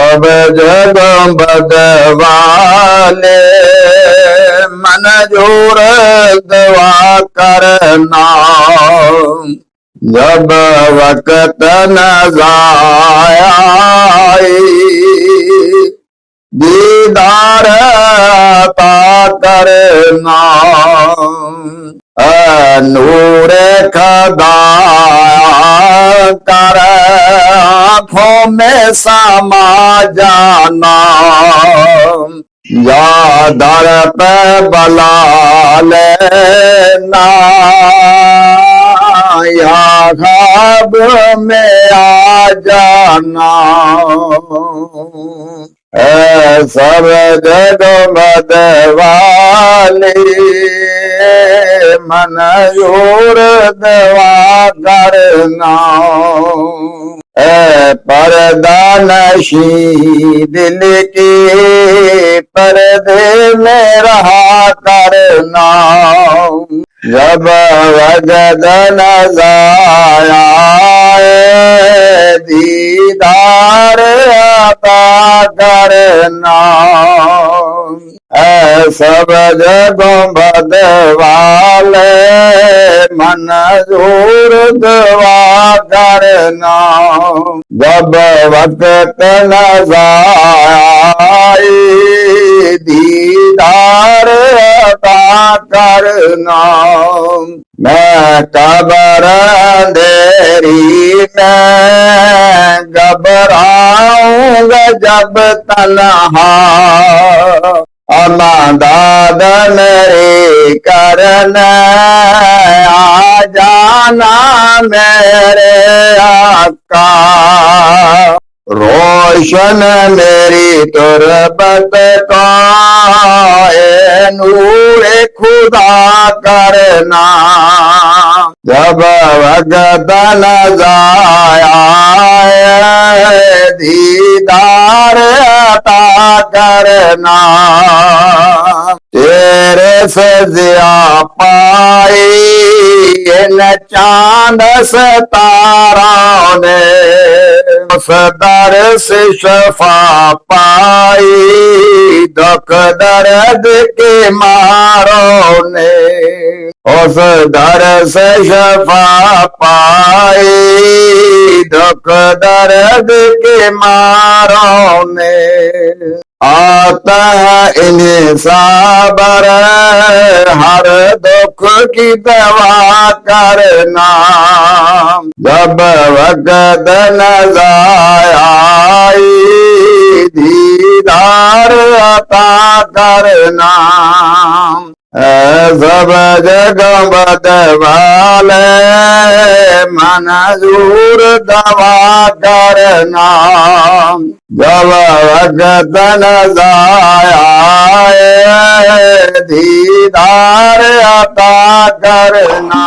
सब जग बदवाले मन जोर दवा करना। जब वक्त न जाए दीदार अता करना। नूर खदा कर आँखों में समा जाना। या दर पे बला लेना या ख्वाब में आ जाना। सब जग बदवाले मन जोर दवा करना। पर्दा नशी दिल के पर्दे में रहा करना। जब वजद न जाया दीदार अता करना। सब जगों बदवाले मन जोर दवा करना। जब वक्त न जाए दीदार अता करना। मैं कब्र अंधेरी में घबराऊंगा जब तन्हा। अमदाद मेरे करन आ जाना मेरे आका। रोशन मेरी तुरबत का नूरे खुदा करना। जब वक्त न जाया दीदार अता करना। तेरे से जिया पाई इन चांद सितारों ने। उस दर से शफा पाई दुख दर्द के मारों ने। उस दर से शफा पाई दुख दर्द के मारों ने। आता है इन्हें साबर हर दुख की दवा करना। जब वक्त न जाया दीदार अता करना। सब जग बदवाले मन जोर दवा करना। जब वक्त न जाया दीदार अता करना।